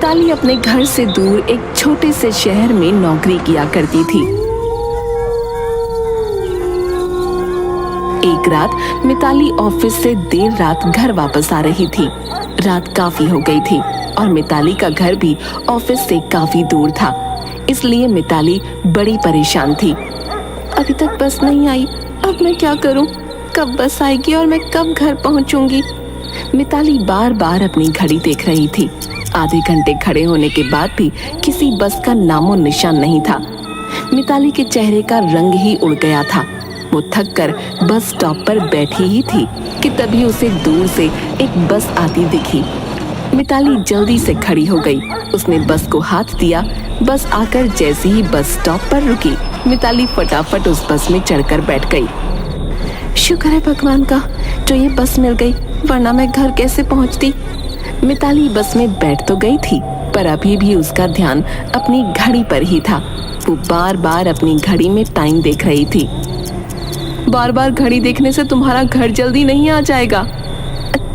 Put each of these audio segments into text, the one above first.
मिताली अपने घर से दूर एक छोटे से शहर में नौकरी किया करती थी। एक रात मिताली ऑफिस से देर रात घर वापस आ रही थी। रात काफी हो गई थी और मिताली का घर भी ऑफिस से काफी दूर था, इसलिए मिताली बड़ी परेशान थी। अभी तक बस नहीं आई, अब मैं क्या करूं? कब बस आएगी और मैं कब घर पहुंचूंगी? मिताली बार बार अपनी घड़ी देख रही थी। आधे घंटे खड़े होने के बाद भी किसी बस का नामो निशान नहीं था। मिताली के चेहरे का रंग ही उड़ गया था। वो थक कर बस स्टॉप पर बैठी ही थी कि तभी उसे दूर से एक बस आती दिखी। मिताली जल्दी से खड़ी हो गई। उसने बस को हाथ दिया। बस आकर जैसे ही बस स्टॉप पर रुकी, मिताली फटाफट उस बस में चढ़कर बैठ गई। शुक्र है भगवान का जो ये बस मिल गई, वरना मैं घर कैसे पहुंचती। मिताली बस में बैठ तो गई थी, पर अभी भी उसका ध्यान अपनी घड़ी पर ही था। वो बार बार अपनी घड़ी में टाइम देख रही थी। बार बार घड़ी देखने से तुम्हारा घर जल्दी नहीं आ जाएगा।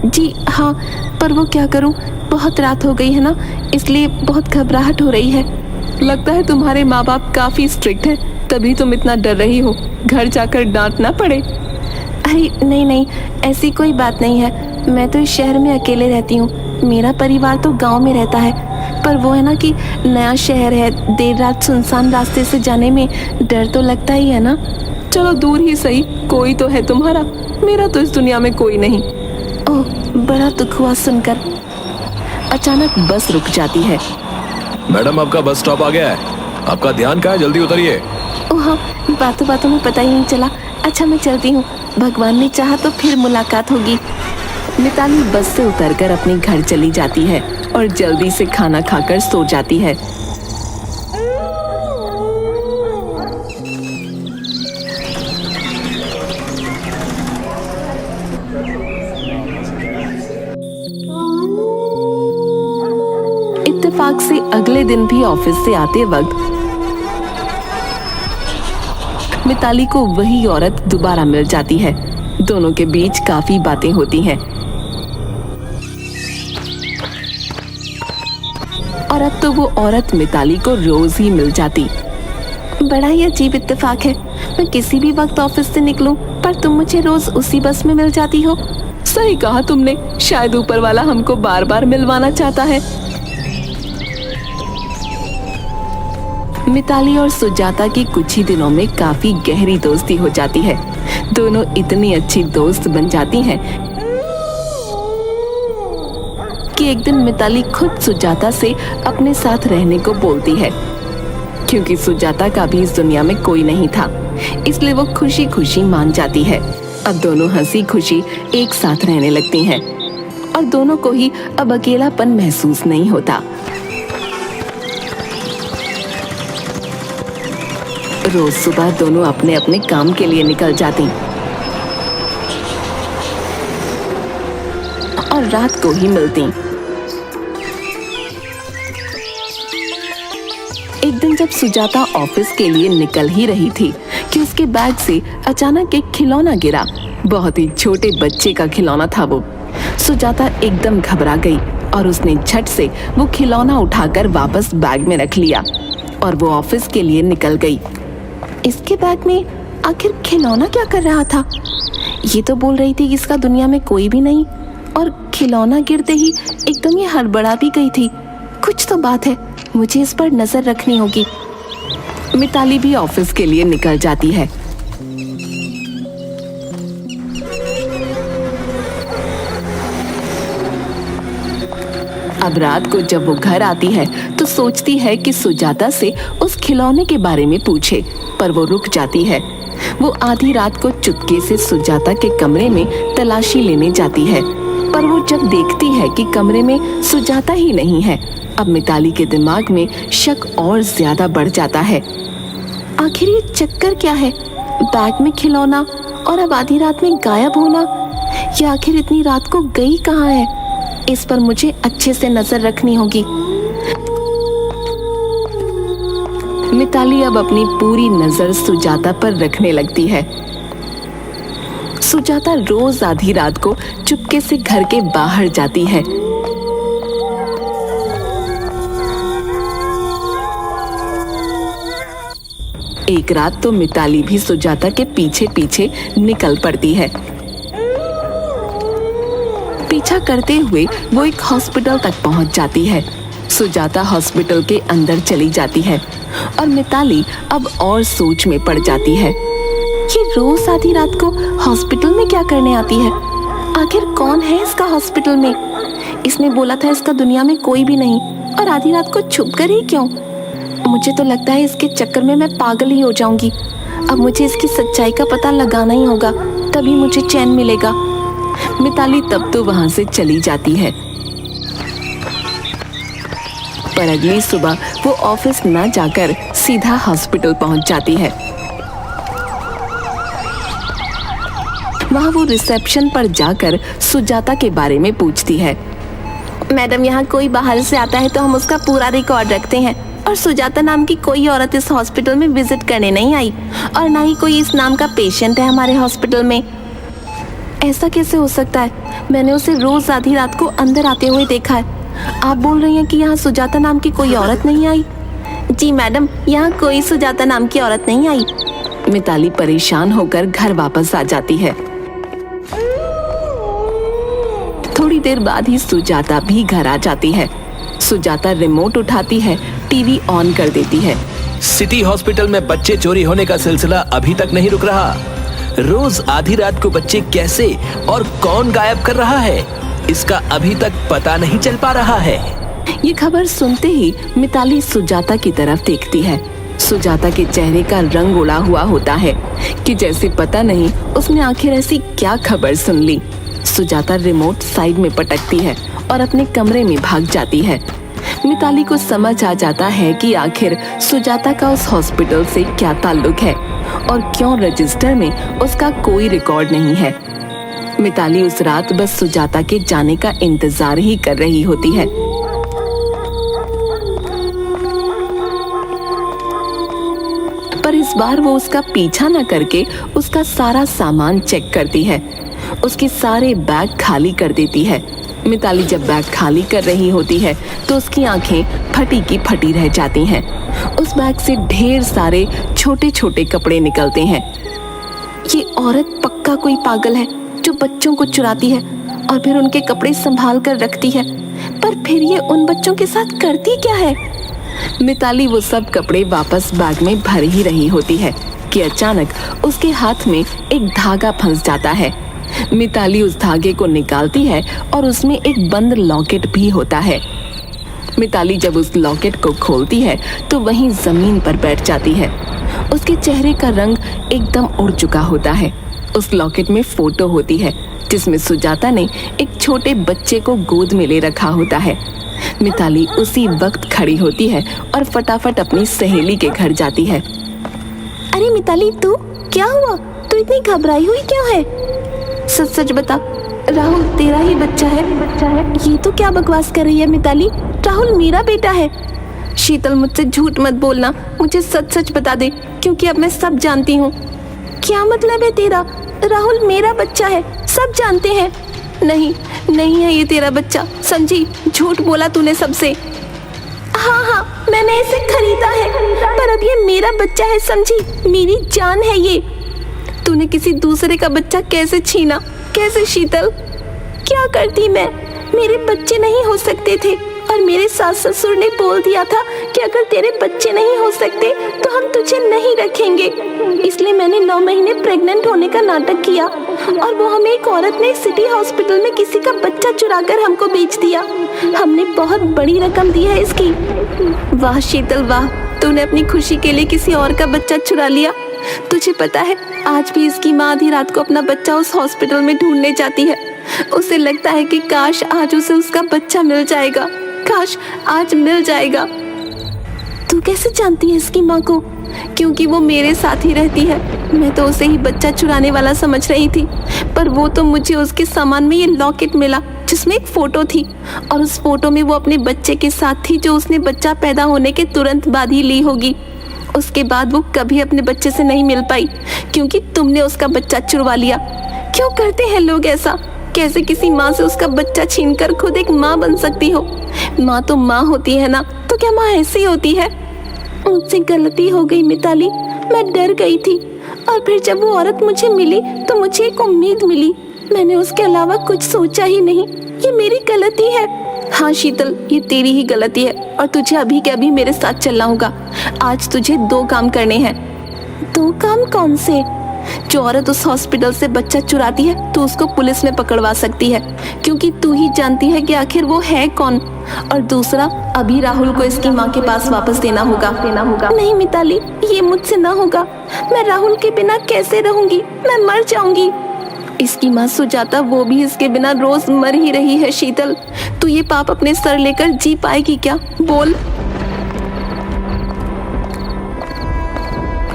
जी हाँ, पर वो क्या करूं, बहुत रात हो गई है ना, इसलिए बहुत घबराहट हो रही है। लगता है तुम्हारे माँ बाप काफी स्ट्रिक्ट है, तभी तुम इतना डर रही हो। घर जाकर डांट ना पड़े। अरे नहीं नहीं, ऐसी कोई बात नहीं है। मैं तो इस शहर में अकेले रहती हूँ। मेरा परिवार तो गांव में रहता है, पर वो है ना कि नया शहर है, देर रात सुनसान रास्ते से जाने में डर तो लगता ही है ना। चलो दूर ही सही, कोई तो है तुम्हारा, मेरा तो इस दुनिया में कोई नहीं। ओह, बड़ा दुख हुआ सुनकर। अचानक बस रुक जाती है। मैडम, आपका बस स्टॉप आ गया है, आपका ध्यान कहाँ है, जल्दी उतरिए। ओह हाँ, बातों बातों में पता ही नहीं चला। अच्छा मैं चलती हूँ, भगवान ने चाहा तो फिर मुलाकात होगी। मिताली बस से उतरकर अपने घर चली जाती है और जल्दी से खाना खाकर सो जाती है। इत्तेफाक से अगले दिन भी ऑफिस से आते वक्त मिताली को वही औरत दोबारा मिल जाती है। दोनों के बीच काफी बातें होती हैं और अब तो वो औरत मिताली को रोज ही मिल जाती। बड़ा ही अजीब इत्तेफाक है, मैं किसी भी वक्त ऑफिस से निकलूं, पर तुम मुझे रोज उसी बस में मिल जाती हो। सही कहा तुमने, शायद ऊपर वाला हमको बार बार मिलवाना चाहता है। मिताली और सुजाता की कुछ ही दिनों में काफी गहरी दोस्ती हो जाती है। दोनों इतनी अच्छी दोस्त बन जाती हैं कि एक दिन मिताली खुद सुजाता से अपने साथ रहने को बोलती है। क्योंकि सुजाता का भी इस दुनिया में कोई नहीं था, इसलिए वो खुशी खुशी मान जाती है। अब दोनों हंसी खुशी एक साथ रहने लगती हैं और दोनों को ही अब अकेलापन महसूस नहीं होता। रोज सुबह दोनों अपने अपने काम के लिए निकल जाती और रात को ही मिलती। एक दिन जब सुजाता ऑफिस के लिए निकल ही रही थी कि उसके बैग से अचानक एक खिलौना गिरा। बहुत ही छोटे बच्चे का खिलौना था वो। सुजाता एकदम घबरा गई और उसने झट से वो खिलौना उठाकर वापस बैग में रख लिया और वो ऑफिस के लिए निकल गई। इसके बैग में आखिर खिलौना क्या कर रहा था? ये तो बोल रही थी कि इसका दुनिया में कोई भी नहीं, और खिलौना गिरते ही एकदम ये हड़बड़ा भी गई थी। कुछ तो बात है, मुझे इस पर नजर रखनी होगी। मिताली भी ऑफिस के लिए निकल जाती है। अब रात को जब वो घर आती है तो सोचती है कि सुजाता से उस खिलौने के बारे में पूछे, पर वो रुक जाती है। वो आधी रात को चुपके से सुजाता के कमरे में तलाशी लेने जाती है, पर वो जब देखती है कि कमरे में सुजाता ही नहीं है, अब मिताली के दिमाग में शक और ज्यादा बढ़ जाता है। आखिर ये चक्कर क्या है? बैग में खिलौना और अब आधी रात में गायब होना। ये आखिर इतनी रात को गई कहाँ है? इस पर मुझे अच्छे से नजर रखनी होगी। मिताली अब अपनी पूरी नजर सुजाता पर रखने लगती है। सुजाता रोज आधी रात को चुपके से घर के बाहर जाती है एक रात तो मिताली भी सुजाता के पीछे पीछे निकल पड़ती है। पीछा करते हुए वो एक हॉस्पिटल तक पहुंच जाती है। सुजाता हॉस्पिटल के अंदर चली जाती है और मिताली अब और सोच में पड़ जाती है। ये रोज आधी रात को हॉस्पिटल में क्या करने आती है? आखिर कौन है इसका हॉस्पिटल में? इसने बोला था इसका दुनिया में कोई भी नहीं, और आधी रात को छुप कर ही क्यों? मुझे तो लगता है इसके चक्कर में मैं पागल ही हो जाऊंगी। अब मुझे इसकी सच्चाई का पता लगाना ही होगा, तभी मुझे चैन मिलेगा। मिताली तब तो वहां से चली जाती है। पर अगली सुबह वो ऑफिस ना जाकर सीधा हॉस्पिटल पहुंच जाती है। वहां वो रिसेप्शन पर जाकर सुजाता के बारे में पूछती है। मैडम, यहाँ कोई बाहर से आता है तो हम उसका पूरा रिकॉर्ड रखते हैं, और सुजाता नाम की कोई औरत इस हॉस्पिटल में विजिट करने नहीं आई, और ना ही कोई इस नाम का पेशेंट है हमारे हॉस्पिटल में। ऐसा कैसे हो सकता है? मैंने उसे रोज आधी रात को अंदर आते हुए देखा है। आप बोल रही हैं कि यहाँ सुजाता नाम की कोई औरत नहीं आई? जी मैडम, यहाँ कोई सुजाता नाम की औरत नहीं आई। मिताली परेशान होकर घर वापस आ जाती है। थोड़ी देर बाद ही सुजाता भी घर आ जाती है। सुजाता रिमोट उठाती है, टीवी ऑन कर देती है। सिटी हॉस्पिटल में बच्चे चोरी होने का सिलसिला अभी तक नहीं रुक रहा। रोज आधी रात को बच्चे कैसे और कौन गायब कर रहा है, इसका अभी तक पता नहीं चल पा रहा है। ये खबर सुनते ही मिताली सुजाता की तरफ देखती है। सुजाता के चेहरे का रंग उड़ा हुआ होता है कि जैसे पता नहीं उसने आखिर ऐसी क्या खबर सुन ली। सुजाता रिमोट साइड में पटकती है और अपने कमरे में भाग जाती है। मिताली को समझ आ जाता है कि आखिर सुजाता का उस हॉस्पिटल से क्या ताल्लुक है और क्यों रजिस्टर में उसका कोई रिकॉर्ड नहीं है। मिताली उस रात बस सुजाता के जाने का इंतजार ही कर रही होती है। पर इस बार वो उसका पीछा न करके उसका सारा सामान चेक करती है। उसके सारे बैग खाली कर देती है। मिताली जब बैग खाली कर रही होती है तो उसकी आंखें फटी की फटी रह जाती हैं। उस बैग से ढेर सारे छोटे छोटे कपड़े निकलते हैं। ये औरत पक्का कोई पागल है जो बच्चों को चुराती है और फिर उनके कपड़े संभाल कर रखती है। पर फिर ये उन बच्चों के साथ करती क्या है? मिताली वो सब कपड़े वापस बैग में भर ही रही होती है कि अचानक उसके हाथ में एक धागा फंस जाता है। मिताली उस धागे को निकालती है और उसमें एक बंद लॉकेट भी होता है। मिताली जब उस लॉकेट को खोलती है तो वहीं जमीन पर बैठ जाती है। उसके चेहरे का रंग एकदम उड़ चुका होता है। उस लॉकेट में फोटो होती है जिसमें सुजाता ने एक छोटे बच्चे को गोद में ले रखा होता है। मिताली उसी वक्त खड़ी होती है और फटाफट अपनी सहेली के घर जाती है। अरे मिताली, तू क्या हुआ? तू इतनी घबराई हुई क्यों है? सच सच बता, राहुल तेरा ही बच्चा है? ये तो क्या बकवास कर रही है मिताली? राहुल मेरा बेटा है। शीतल, मुझसे झूठ मत बोलना, मुझे सच सच बता दे, क्योंकि अब मैं सब जानती हूँ। क्या मतलब है तेरा? राहुल मेरा बच्चा है, सब जानते हैं। नहीं है ये तेरा बच्चा, समझी? झूठ बोला तूने सबसे। हाँ, मैंने इसे खरीदा है, पर अब ये मेरा बच्चा है, समझी? मेरी जान है ये। तूने किसी दूसरे का बच्चा कैसे छीना? कैसे शीतल? क्या करती मैं? मेरे बच्चे नहीं हो सकते थे, और मेरे सास ससुर ने बोल दिया था कि अगर तेरे बच्चे नहीं हो सकते तो हम तुझे नहीं रखेंगे। इसलिए मैंने 9 महीने प्रेग्नेंट होने का नाटक किया, और वो हमें एक औरत ने सिटी हॉस्पिटल में किसी का बच्चा चुराकर हमको बेच दिया। हमने बहुत बड़ी रकम दी है इसकी। वाह शीतल वाह, तूने अपनी खुशी के लिए किसी और का बच्चा चुरा लिया। तुझे पता है, आज भी इसकी माँ आधी रात को अपना बच्चा उस हॉस्पिटल में ढूंढने जाती है। उसे लगता है कि काश आज उसे उसका बच्चा मिल जाएगा, काश आज मिल जाएगा। तू कैसे जानती है इसकी माँ को? क्योंकि वो मेरे साथ ही रहती है। मैं तो उसे ही बच्चा चुराने वाला समझ रही थी, पर वो तो मुझे उसके सामान में ये लॉकेट मिला जिसमें एक फोटो थी, और उस फोटो में वो अपने बच्चे के साथ थी जो उसने बच्चा पैदा होने के तुरंत बाद ही ली होगी। उसके बाद वो कभी अपने बच्चे से नहीं मिल पाई, क्योंकि तुमने उसका बच्चा चुरवा लिया। क्यों करते हैं लोग ऐसा? कैसे किसी माँ से उसका बच्चा छीनकर खुद एक माँ बन सकती हो? माँ तो माँ होती है ना, तो क्या माँ ऐसी होती है? मुझसे गलती हो गई मिताली, मैं डर गई थी। और फिर जब वो औरत मुझे मिली तो मुझे एक उम्मीद मिली। मैंने उसके अलावा कुछ सोचा ही नहीं। ये मेरी गलती है। हाँ शीतल, ये तेरी ही गलती है और तुझे अभी के अभी मेरे साथ चलना होगा। आज तुझे 2 काम करने हैं। 2 काम कौन से? जो औरत उस हॉस्पिटल से बच्चा चुराती है तो उसको पुलिस में पकड़वा सकती है, क्योंकि तू ही जानती है कि आखिर वो है कौन। और दूसरा, अभी राहुल को इसकी माँ के पास वापस देना होगा। नहीं मिताली, ये मुझसे ना होगा। मैं राहुल के बिना कैसे रहूंगी? मैं मर जाऊंगी। इसकी माँ सुजाता, वो भी इसके बिना रोज मर ही रही है। शीतल, तू ये पाप अपने सर लेकर जी पाएगी क्या? बोल।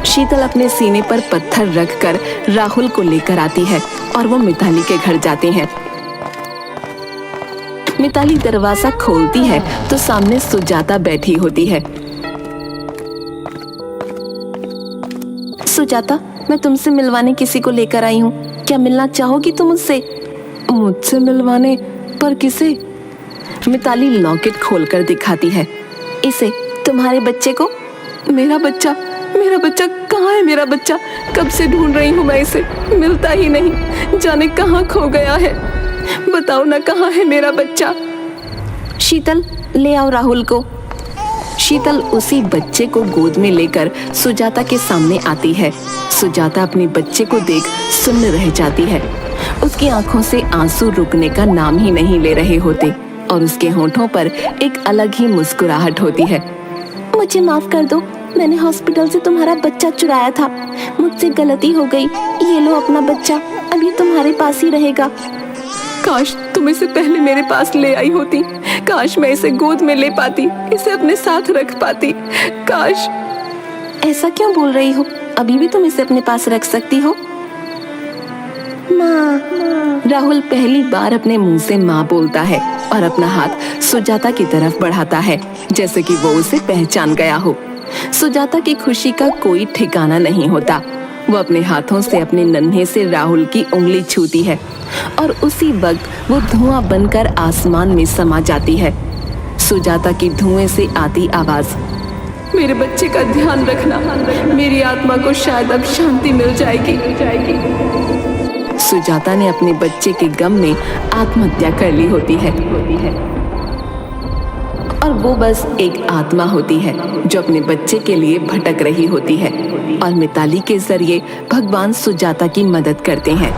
शीतल अपने सीने पर पत्थर रखकर राहुल को लेकर आती है और वो मिताली के घर जाते हैं। मिताली दरवाजा खोलती है तो सामने सुजाता बैठी होती है। सुजाता, मैं तुमसे मिलवाने किसी को लेकर आई हूँ। क्या मिलना चाहोगी तुम मुझसे? मुझसे मिलवाने? पर किसे? मिताली लॉकेट खोलकर दिखाती है। इसे, तुम्हारे बच्चे को। मेरा बच्चा? मेरा बच्चा कहाँ है? मेरा बच्चा कब से ढूंढ रही हूँ मैं इसे, मिलता ही नहीं। जाने कहाँ खो गया है। बताओ ना, कहाँ है मेरा बच्चा? शीतल, ले आओ राहुल को। शीतल उसी बच्चे को गोद में लेकर सुजाता के सामने आती है। सुजाता अपने बच्चे को देख सुन्न रह जाती है। उसकी आंखों से आंसू रुकने का नाम ही नहीं ले रहे होते और उसके होठों पर एक अलग ही मुस्कुराहट होती है। मुझे माफ कर दो, मैंने हॉस्पिटल से तुम्हारा बच्चा चुराया था। मुझसे गलती हो गई। ये लो अपना बच्चा, अभी तुम्हारे पास ही रहेगा। काश तुम इसे पहले मेरे पास ले आई होती। काश मैं इसे गोद में ले पाती, इसे अपने साथ रख पाती। काश। ऐसा क्यों बोल रही हो? अभी भी तुम इसे अपने पास रख सकती हो। माँ। राहुल पहली बार अपने मुंह से माँ बोलता है और अपना हाथ सुजाता की तरफ बढ़ाता है, जैसे कि वो उसे पहचान गया हो। सुजाता की खुशी का कोई ठिकाना नहीं होता। वो अपने हाथों से अपने नन्हे से राहुल की उंगली छूती है और उसी वक्त वो धुआं बनकर आसमान में समा जाती है। सुजाता की धुएं से आती आवाज, मेरे बच्चे का ध्यान रखना, मेरी आत्मा को शायद अब शांति मिल जाएगी। सुजाता ने अपने बच्चे के गम में आत्महत्या कर ली होती है और वो बस एक आत्मा होती है जो अपने बच्चे के लिए भटक रही होती है और मिताली के जरिए भगवान सुजाता की मदद करते हैं।